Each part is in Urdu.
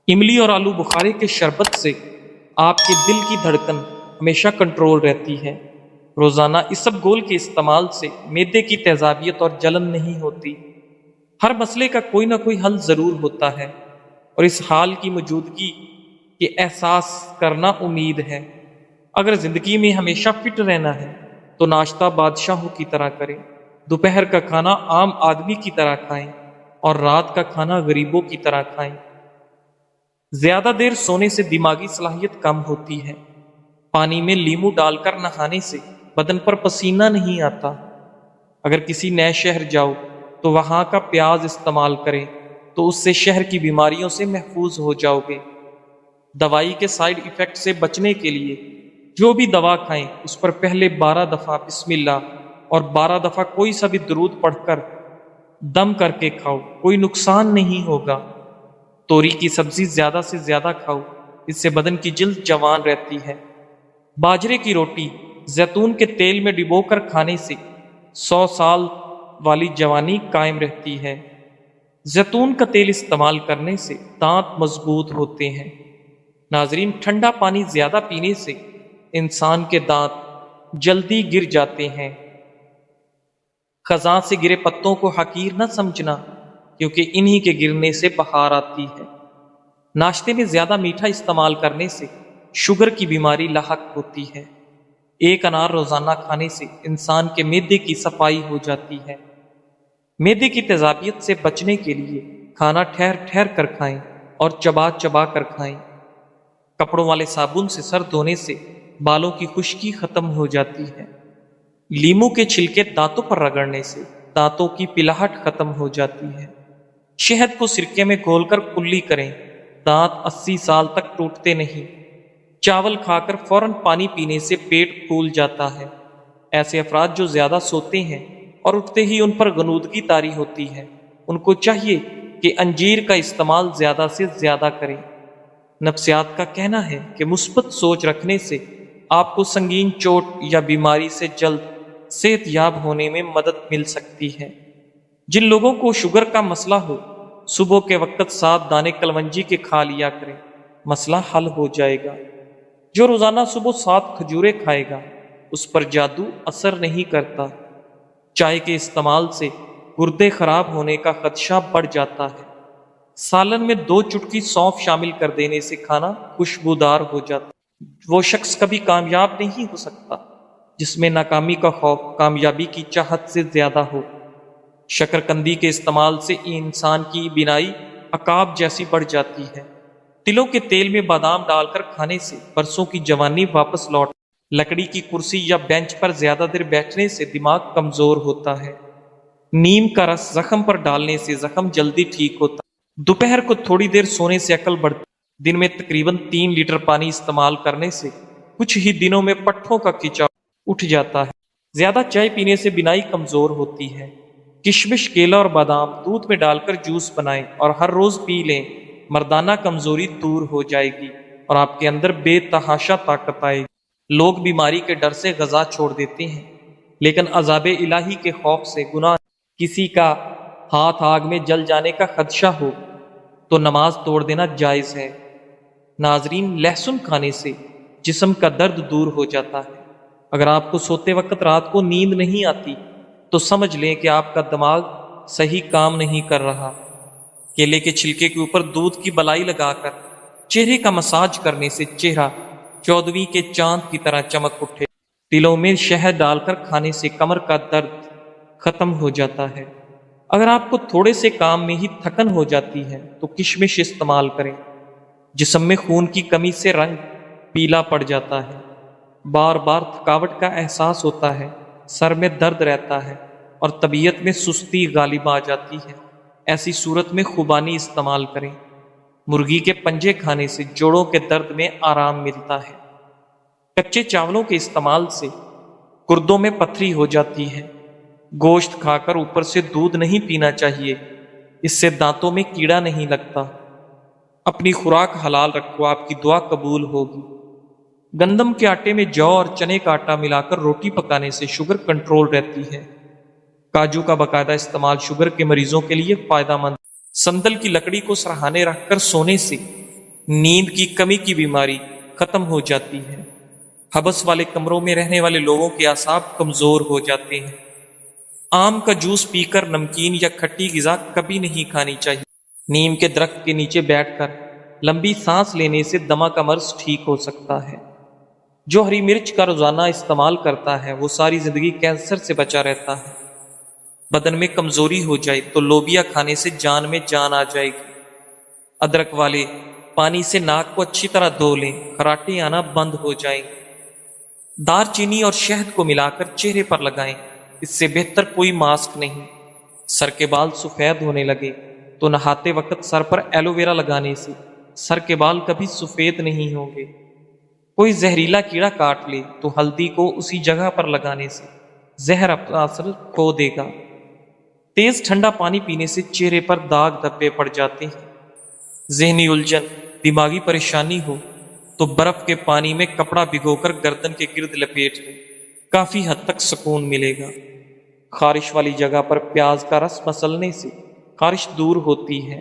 املی اور آلو بخارے کے شربت سے آپ کے دل کی دھڑکن ہمیشہ کنٹرول رہتی ہے۔ روزانہ اسب گول کے استعمال سے معدے کی تیزابیت اور جلن نہیں ہوتی۔ ہر مسئلے کا کوئی نہ کوئی حل ضرور ہوتا ہے، اور اس حال کی موجودگی کے احساس کرنا امید ہے۔ اگر زندگی میں ہمیشہ فٹ رہنا ہے تو ناشتہ بادشاہوں کی طرح کریں، دوپہر کا کھانا عام آدمی کی طرح کھائیں، اور رات کا کھانا غریبوں کی طرح کھائیں۔ زیادہ دیر سونے سے دماغی صلاحیت کم ہوتی ہے۔ پانی میں لیمو ڈال کر نہانے سے بدن پر پسینہ نہیں آتا۔ اگر کسی نئے شہر جاؤ تو وہاں کا پیاز استعمال کریں تو اس سے شہر کی بیماریوں سے محفوظ ہو جاؤ گے۔ دوائی کے سائیڈ ایفیکٹ سے بچنے کے لیے جو بھی دوا کھائیں اس پر پہلے 12 دفعہ بسم اللہ اور 12 دفعہ کوئی سا بھی درود پڑھ کر دم کر کے کھاؤ، کوئی نقصان نہیں ہوگا۔ توری کی سبزی زیادہ سے زیادہ کھاؤ، اس سے بدن کی جلد جوان رہتی ہے۔ باجرے کی روٹی زیتون کے تیل میں ڈبو کر کھانے سے 100 سال والی جوانی قائم رہتی ہے۔ زیتون کا تیل استعمال کرنے سے دانت مضبوط ہوتے ہیں۔ ناظرین، ٹھنڈا پانی زیادہ پینے سے انسان کے دانت جلدی گر جاتے ہیں۔ خزاں سے گرے پتوں کو حقیر نہ سمجھنا، کیونکہ انہی کے گرنے سے بہار آتی ہے۔ ناشتے میں زیادہ میٹھا استعمال کرنے سے شوگر کی بیماری لاحق ہوتی ہے۔ ایک انار روزانہ کھانے سے انسان کے معدے کی صفائی ہو جاتی ہے۔ معدے کی تیزابیت سے بچنے کے لیے کھانا ٹھہر ٹھہر کر کھائیں اور چبا چبا کر کھائیں۔ کپڑوں والے صابن سے سر دھونے سے بالوں کی خشکی ختم ہو جاتی ہے۔ لیمو کے چھلکے دانتوں پر رگڑنے سے دانتوں کی پلاہٹ ختم ہو جاتی ہے۔ شہد کو سرکے میں گھول کر کلی کریں، دانت 80 سال تک ٹوٹتے نہیں۔ چاول کھا کر فوراً پانی پینے سے پیٹ پھول جاتا ہے۔ ایسے افراد جو زیادہ سوتے ہیں اور اٹھتے ہی ان پر غنودگی طاری ہوتی ہے، ان کو چاہیے کہ انجیر کا استعمال زیادہ سے زیادہ کریں۔ نفسیات کا کہنا ہے کہ مثبت سوچ رکھنے سے آپ کو سنگین چوٹ یا بیماری سے جلد صحت یاب ہونے میں مدد مل سکتی ہے۔ جن لوگوں کو شوگر کا مسئلہ ہو، صبح کے وقت 7 دانے کلونجی کے کھا لیا کریں، مسئلہ حل ہو جائے گا۔ جو روزانہ صبح 7 کھجوریں کھائے گا اس پر جادو اثر نہیں کرتا۔ چائے کے استعمال سے گردے خراب ہونے کا خدشہ بڑھ جاتا ہے۔ سالن میں 2 چٹکی سونف شامل کر دینے سے کھانا خوشبودار ہو جاتا ہے۔ وہ شخص کبھی کامیاب نہیں ہو سکتا جس میں ناکامی کا خوف کامیابی کی چاہت سے زیادہ ہو۔ شکرکندی کے استعمال سے انسان کی بینائی عقاب جیسی بڑھ جاتی ہے۔ تلوں کے تیل میں بادام ڈال کر کھانے سے برسوں کی جوانی واپس لوٹ۔ لکڑی کی کرسی یا بینچ پر زیادہ دیر بیٹھنے سے دماغ کمزور ہوتا ہے۔ نیم کا رس زخم پر ڈالنے سے زخم جلدی ٹھیک ہوتا ہے۔ دوپہر کو تھوڑی دیر سونے سے عقل بڑھتی۔ دن میں تقریباً 3 لیٹر پانی استعمال کرنے سے کچھ ہی دنوں میں پٹھوں کا کھچاؤ اٹھ جاتا ہے۔ زیادہ چائے پینے سے بینائی کمزور ہوتی ہے۔ کشمش، کیلا اور بادام دودھ میں ڈال کر جوس بنائیں اور ہر روز پی لیں، مردانہ کمزوری دور ہو جائے گی اور آپ کے اندر بے تحاشا طاقت آئے گی۔ لوگ بیماری کے ڈر سے غذا چھوڑ دیتے ہیں، لیکن عذاب الہی کے خوف سے گناہ کسی کا ہاتھ آگ میں جل جانے کا خدشہ ہو تو نماز توڑ دینا جائز ہے۔ ناظرین، لہسن کھانے سے جسم کا درد دور ہو جاتا ہے۔ اگر آپ کو سوتے وقت رات کو نیند نہیں آتی تو سمجھ لیں کہ آپ کا دماغ صحیح کام نہیں کر رہا۔ کیلے کے چھلکے کے اوپر دودھ کی بلائی لگا کر چہرے کا مساج کرنے سے چہرہ 14ویں کے چاند کی طرح چمک اٹھے۔ تلوں میں شہد ڈال کر کھانے سے کمر کا درد ختم ہو جاتا ہے۔ اگر آپ کو تھوڑے سے کام میں ہی تھکن ہو جاتی ہے تو کشمش استعمال کریں۔ جسم میں خون کی کمی سے رنگ پیلا پڑ جاتا ہے، بار بار تھکاوٹ کا احساس ہوتا ہے، سر میں درد رہتا ہے اور طبیعت میں سستی غالب آ جاتی ہے۔ ایسی صورت میں خوبانی استعمال کریں۔ مرغی کے پنجے کھانے سے جوڑوں کے درد میں آرام ملتا ہے۔ کچے چاولوں کے استعمال سے گردوں میں پتھری ہو جاتی ہے۔ گوشت کھا کر اوپر سے دودھ نہیں پینا چاہیے، اس سے دانتوں میں کیڑا نہیں لگتا۔ اپنی خوراک حلال رکھو، آپ کی دعا قبول ہوگی۔ گندم کے آٹے میں جو اور چنے کا آٹا ملا کر روٹی پکانے سے شوگر کنٹرول رہتی ہے۔ کاجو کا باقاعدہ استعمال شوگر کے مریضوں کے لیے فائدہ مند۔ سندل کی لکڑی کو سرہانے رکھ کر سونے سے نیند کی کمی کی بیماری ختم ہو جاتی ہے۔ حبس والے کمروں میں رہنے والے لوگوں کے اعصاب کمزور ہو جاتے ہیں۔ آم کا جوس پی کر نمکین یا کھٹی غذا کبھی نہیں کھانی چاہیے۔ نیم کے درخت کے نیچے بیٹھ کر لمبی سانس لینے سے دمہ کا مرض ٹھیک ہو سکتا ہے۔ جو ہری مرچ کا روزانہ استعمال کرتا ہے وہ ساری زندگی کینسر سے بچا رہتا ہے۔ بدن میں کمزوری ہو جائے تو لوبیا کھانے سے جان میں جان آ جائے گی۔ ادرک والے پانی سے ناک کو اچھی طرح دھو لیں، خراٹے آنا بند ہو جائیں۔ دار چینی اور شہد کو ملا کر چہرے پر لگائیں، اس سے بہتر کوئی ماسک نہیں۔ سر کے بال سفید ہونے لگے تو نہاتے وقت سر پر ایلو ویرا لگانے سے سر کے بال کبھی سفید نہیں ہوں گے۔ کوئی زہریلا کیڑا کاٹ لے تو ہلدی کو اسی جگہ پر لگانے سے زہر اپنا اثر کھو دے گا۔ تیز ٹھنڈا پانی پینے سے چہرے پر داغ دھبے پڑ جاتے ہیں۔ ذہنی الجھن، دماغی پریشانی ہو تو برف کے پانی میں کپڑا بھگو کر گردن کے گرد لپیٹ لیں، کافی حد تک سکون ملے گا۔ خارش والی جگہ پر پیاز کا رس مسلنے سے خارش دور ہوتی ہے۔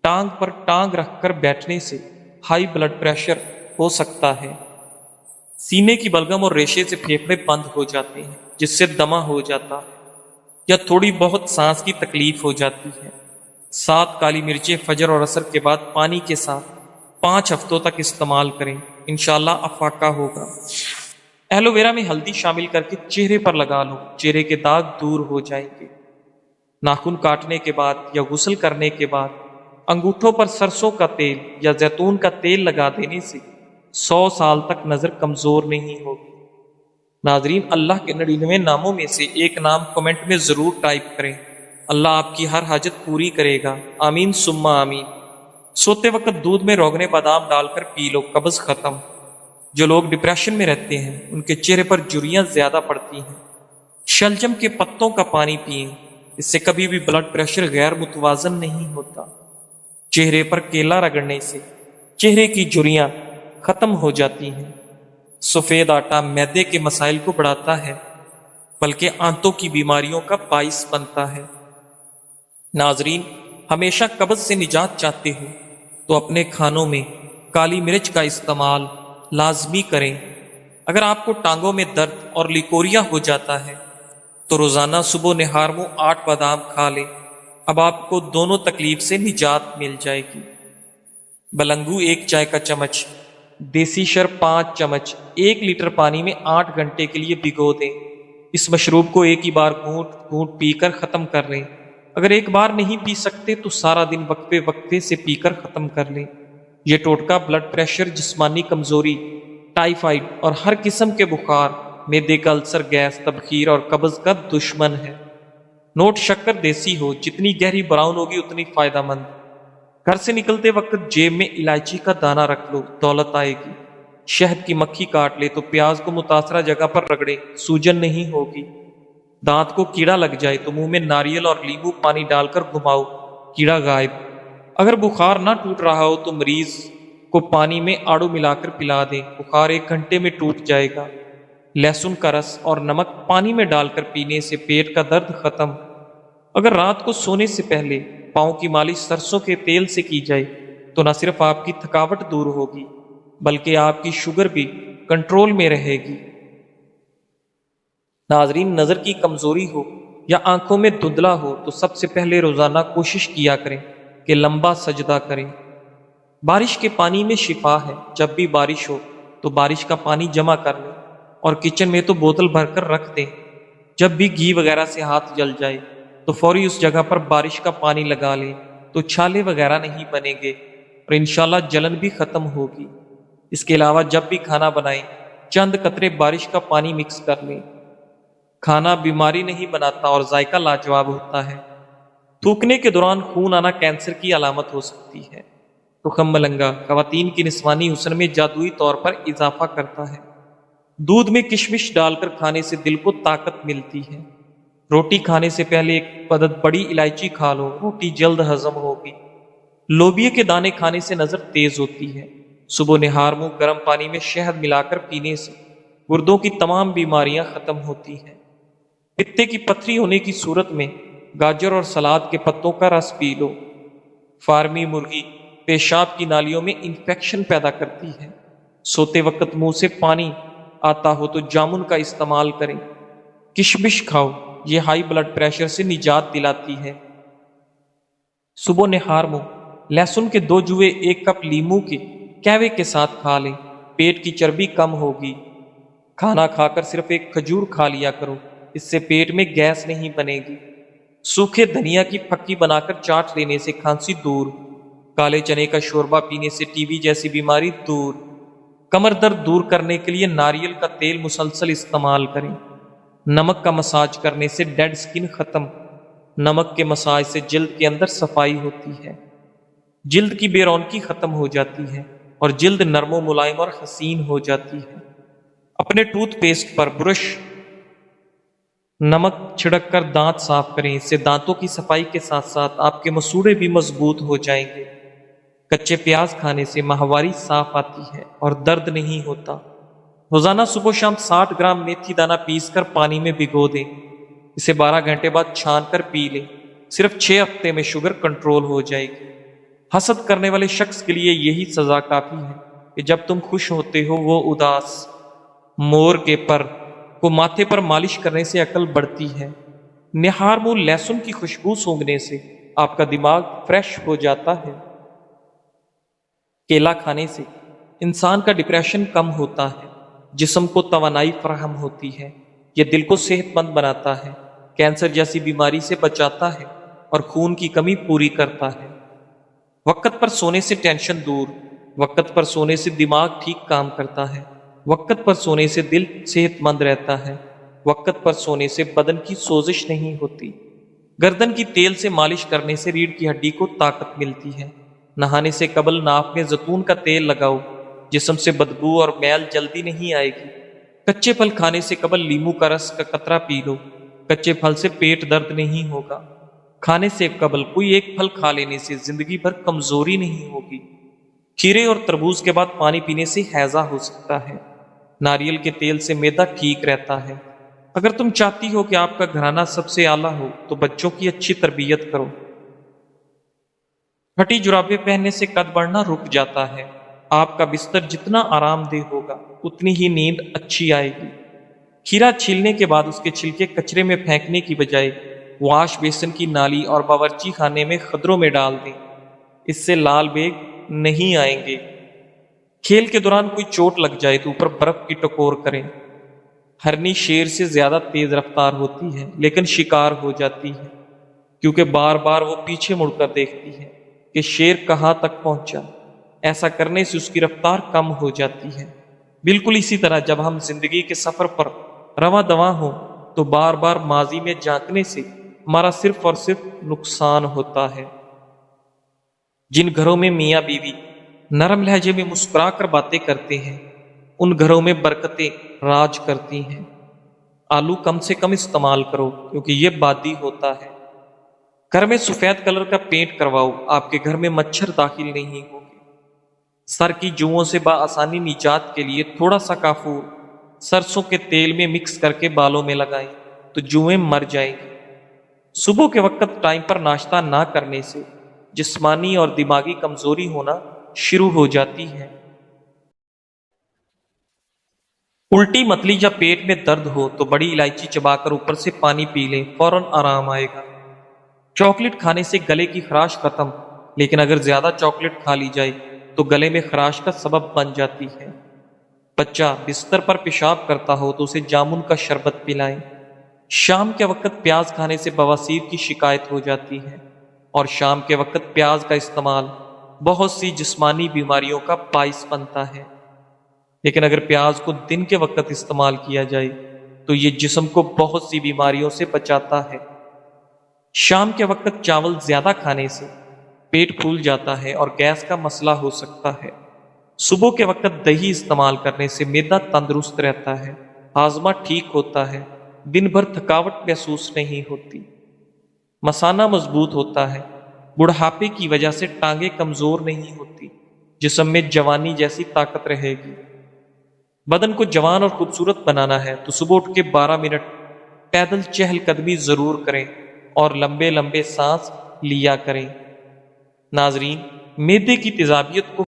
ٹانگ پر ٹانگ رکھ کر بیٹھنے سے ہائی بلڈ پریشر ہو سکتا ہے۔ سینے کی بلغم اور ریشے سے پھیپھڑے بند ہو جاتے ہیں جس سے دمہ ہو جاتا ہے یا تھوڑی بہت سانس کی تکلیف ہو جاتی ہے۔ 7 کالی مرچیں فجر اور عصر کے بعد پانی کے ساتھ 5 ہفتوں تک استعمال کریں، انشاءاللہ افاقہ ہوگا۔ ایلو ویرا میں ہلدی شامل کر کے چہرے پر لگا لو، چہرے کے داغ دور ہو جائیں گے۔ ناخن کاٹنے کے بعد یا غسل کرنے کے بعد انگوٹھوں پر سرسوں کا تیل یا زیتون کا تیل لگا دینے سے 100 سال تک نظر کمزور نہیں ہوگی۔ ناظرین، اللہ کے 99 ناموں میں سے ایک نام کمنٹ میں ضرور ٹائپ کریں، اللہ آپ کی ہر حاجت پوری کرے گا، آمین ثم آمین۔ سوتے وقت دودھ میں روغن بادام ڈال کر پی لو، قبض ختم۔ جو لوگ ڈپریشن میں رہتے ہیں ان کے چہرے پر جھریاں زیادہ پڑتی ہیں۔ شلجم کے پتوں کا پانی پئیں، اس سے کبھی بھی بلڈ پریشر غیر متوازن نہیں ہوتا۔ چہرے پر کیلا رگڑنے سے چہرے کی جھریاں ختم ہو جاتی ہیں۔ سفید آٹا معدے کے مسائل کو بڑھاتا ہے بلکہ آنتوں کی بیماریوں کا باعث بنتا ہے۔ ناظرین، ہمیشہ قبض سے نجات چاہتے ہو تو اپنے کھانوں میں کالی مرچ کا استعمال لازمی کریں۔ اگر آپ کو ٹانگوں میں درد اور لیکوریا ہو جاتا ہے تو روزانہ صبح نہار منہ 8 بادام کھا لیں، اب آپ کو دونوں تکلیف سے نجات مل جائے گی۔ بلنگو 1 چائے کا چمچ، دیسی شرب 5 چمچ 1 لیٹر پانی میں 8 گھنٹے کے لیے بھگو دیں۔ اس مشروب کو ایک ہی بار گھونٹ گھونٹ پی کر ختم کر لیں۔ اگر ایک بار نہیں پی سکتے تو سارا دن وقفے وقفے سے پی کر ختم کر لیں۔ یہ ٹوٹکا بلڈ پریشر، جسمانی کمزوری، ٹائیفائڈ اور ہر قسم کے بخار، معدے کا السر، گیس، تبخیر اور قبض کا دشمن ہے۔ نوٹ شکر دیسی ہو، جتنی گہری براؤن ہوگی اتنی فائدہ مند۔ گھر سے نکلتے وقت جیب میں الائچی کا دانہ رکھ لو، دولت آئے گی۔ شہد کی مکھی کاٹ لے تو پیاز کو متاثرہ جگہ پر رگڑے، سوجن نہیں ہوگی۔ دانت کو کیڑا لگ جائے تو منہ میں ناریل اور لیمو پانی ڈال کر گھماؤ، کیڑا غائب۔ اگر بخار نہ ٹوٹ رہا ہو تو مریض کو پانی میں آڑو ملا کر پلا دیں، بخار 1 گھنٹے میں ٹوٹ جائے گا۔ لہسن کا رس اور نمک پانی میں ڈال کر پینے سے پیٹ کا درد ختم۔ اگر رات کو سونے سے پہلے پاؤں کی مالش سرسوں کے تیل سے کی جائے تو نہ صرف آپ کی تھکاوٹ دور ہوگی بلکہ آپ کی شوگر بھی کنٹرول میں رہے گی۔ ناظرین، نظر کی کمزوری ہو یا آنکھوں میں دھندلا ہو تو سب سے پہلے روزانہ کوشش کیا کریں کہ لمبا سجدہ کریں۔ بارش کے پانی میں شفا ہے، جب بھی بارش ہو تو بارش کا پانی جمع کر لیں اور کچن میں تو بوتل بھر کر رکھ دیں۔ جب بھی گھی وغیرہ سے ہاتھ جل جائے تو فوری اس جگہ پر بارش کا پانی لگا لیں تو چھالے وغیرہ نہیں بنیں گے اور انشاءاللہ جلن بھی ختم ہوگی۔ اس کے علاوہ جب بھی کھانا بنائیں چند قطرے بارش کا پانی مکس کر لیں۔ کھانا بیماری نہیں بناتا اور ذائقہ لاجواب ہوتا ہے۔ تھوکنے کے دوران خون آنا کینسر کی علامت ہو سکتی ہے۔ تخم ملنگا خواتین کی نسوانی حسن میں جادوئی طور پر اضافہ کرتا ہے۔ دودھ میں کشمش ڈال کر کھانے سے دل کو طاقت ملتی ہے۔ روٹی کھانے سے پہلے 1 عدد بڑی الائچی کھا لو، روٹی جلد ہضم ہوگی۔ لوبیا کے دانے کھانے سے نظر تیز ہوتی ہے۔ صبح نہار منہ گرم پانی میں شہد ملا کر پینے سے گردوں کی تمام بیماریاں ختم ہوتی ہیں۔ پتے کی پتھری ہونے کی صورت میں گاجر اور سلاد کے پتوں کا رس پی لو۔ فارمی مرغی پیشاب کی نالیوں میں انفیکشن پیدا کرتی ہے۔ سوتے وقت منہ سے پانی آتا ہو تو جامن کا استعمال کریں۔ کشمش کھاؤ، یہ ہائی بلڈ پریشر سے نجات دلاتی ہے۔ صبح نہار منہ لہسن کے 2 جوے 1 کپ لیموں کے کہوے کے ساتھ کھا لیں، پیٹ کی چربی کم ہوگی۔ کھانا کھا کر صرف 1 کھجور کھا لیا کرو، اس سے پیٹ میں گیس نہیں بنے گی۔ سوکھے دھنیا کی پھکی بنا کر چاٹ لینے سے کھانسی دور۔ کالے چنے کا شوربہ پینے سے ٹی بی جیسی بیماری دور۔ کمر درد دور کرنے کے لیے ناریل کا تیل مسلسل استعمال کریں۔ نمک کا مساج کرنے سے ڈیڈ سکن ختم۔ نمک کے مساج سے جلد کے اندر صفائی ہوتی ہے، جلد کی بے رونقی ختم ہو جاتی ہے اور جلد نرم و ملائم اور حسین ہو جاتی ہے۔ اپنے ٹوتھ پیسٹ پر برش نمک چھڑک کر دانت صاف کریں، اس سے دانتوں کی صفائی کے ساتھ ساتھ آپ کے مسوڑے بھی مضبوط ہو جائیں گے۔ کچے پیاز کھانے سے ماہواری صاف آتی ہے اور درد نہیں ہوتا۔ روزانہ صبح و شام 60 گرام میتھی دانہ پیس کر پانی میں بھگو دیں، اسے 12 گھنٹے بعد چھان کر پی لیں۔ صرف 6 ہفتے میں شوگر کنٹرول ہو جائے گی۔ حسد کرنے والے شخص کے لیے یہی سزا کافی ہے کہ جب تم خوش ہوتے ہو وہ اداس۔ مور کے پر کو ماتھے پر مالش کرنے سے عقل بڑھتی ہے۔ نہار منہ لہسن کی خوشبو سونگھنے سے آپ کا دماغ فریش ہو جاتا ہے۔ کیلا کھانے سے انسان کا ڈپریشن کم ہوتا ہے، جسم کو توانائی فراہم ہوتی ہے، یہ دل کو صحت مند بناتا ہے، کینسر جیسی بیماری سے بچاتا ہے اور خون کی کمی پوری کرتا ہے۔ وقت پر سونے سے ٹینشن دور، وقت پر سونے سے دماغ ٹھیک کام کرتا ہے، وقت پر سونے سے دل صحت مند رہتا ہے، وقت پر سونے سے بدن کی سوزش نہیں ہوتی۔ گردن کی تیل سے مالش کرنے سے ریڑھ کی ہڈی کو طاقت ملتی ہے۔ نہانے سے قبل ناک میں زیتون کا تیل لگاؤ، جسم سے بدبو اور میل جلدی نہیں آئے گی۔ کچے پھل کھانے سے قبل لیموں کا رس کا قطرہ پی لو، کچے پھل سے پیٹ درد نہیں ہوگا۔ کھانے سے قبل کوئی ایک پھل کھا لینے سے زندگی بھر کمزوری نہیں ہوگی۔ کھیرے اور تربوز کے بعد پانی پینے سے ہیضہ ہو سکتا ہے۔ ناریل کے تیل سے معدہ ٹھیک رہتا ہے۔ اگر تم چاہتی ہو کہ آپ کا گھرانہ سب سے اعلیٰ ہو تو بچوں کی اچھی تربیت کرو۔ پھٹی جرابیں پہننے سے قد بڑھنا رک جاتا ہے۔ آپ کا بستر جتنا آرام دہ ہوگا اتنی ہی نیند اچھی آئے گی۔ کھیرا چھیلنے کے بعد اس کے چھلکے کچرے میں پھینکنے کی بجائے واش بیسن کی نالی اور باورچی خانے میں خدروں میں ڈال دیں، اس سے لال بیگ نہیں آئیں گے۔ کھیل کے دوران کوئی چوٹ لگ جائے تو اوپر برف کی ٹکور کریں۔ ہرنی شیر سے زیادہ تیز رفتار ہوتی ہے لیکن شکار ہو جاتی ہے، کیونکہ بار بار وہ پیچھے مڑ کر دیکھتی ہے کہ شیر کہاں تک پہنچا۔ ایسا کرنے سے اس کی رفتار کم ہو جاتی ہے۔ بالکل اسی طرح جب ہم زندگی کے سفر پر رواں دواں ہوں تو بار بار ماضی میں جھانکنے سے ہمارا صرف اور صرف نقصان ہوتا ہے۔ جن گھروں میں میاں بیوی نرم لہجے میں مسکرا کر باتیں کرتے ہیں ان گھروں میں برکتیں راج کرتی ہیں۔ آلو کم سے کم استعمال کرو کیونکہ یہ بادی ہوتا ہے۔ گھر میں سفید کلر کا پینٹ کرواؤ، آپ کے گھر میں مچھر داخل نہیں ہوں گے۔ سر کی جوؤں سے بآسانی نجات کے لیے تھوڑا سا کافور سرسوں کے تیل میں مکس کر کے بالوں میں لگائیں تو جوئیں مر جائیں گی۔ صبح کے وقت ٹائم پر ناشتہ نہ کرنے سے جسمانی اور دماغی کمزوری ہونا شروع ہو جاتی ہے۔ الٹی متلی یا پیٹ میں درد ہو تو بڑی الائچی چبا کر اوپر سے پانی پی لیں، فوراً آرام آئے گا۔ چاکلیٹ کھانے سے گلے کی خراش ختم، لیکن اگر زیادہ چاکلیٹ کھا لی جائے تو گلے میں خراش کا سبب بن جاتی ہے۔ بچہ بستر پر پیشاب کرتا ہو تو اسے جامن کا شربت پلائیں۔ شام کے وقت پیاز کھانے سے بواسیر کی شکایت ہو جاتی ہے اور شام کے وقت پیاز کا استعمال بہت سی جسمانی بیماریوں کا باعث بنتا ہے، لیکن اگر پیاز کو دن کے وقت استعمال کیا جائے تو یہ جسم کو بہت سی بیماریوں سے بچاتا ہے۔ شام کے وقت چاول زیادہ کھانے سے پیٹ پھول جاتا ہے اور گیس کا مسئلہ ہو سکتا ہے۔ صبح کے وقت دہی استعمال کرنے سے معدہ تندرست رہتا ہے، ہاضمہ ٹھیک ہوتا ہے، دن بھر تھکاوٹ محسوس نہیں ہوتی، مثانہ مضبوط ہوتا ہے، بڑھاپے کی وجہ سے ٹانگیں کمزور نہیں ہوتی، جسم میں جوانی جیسی طاقت رہے گی۔ بدن کو جوان اور خوبصورت بنانا ہے تو صبح اٹھ کے 12 منٹ پیدل چہل قدمی ضرور کریں اور لمبے لمبے سانس لیا کریں۔ ناظرین، میدے کی تیزابیت کو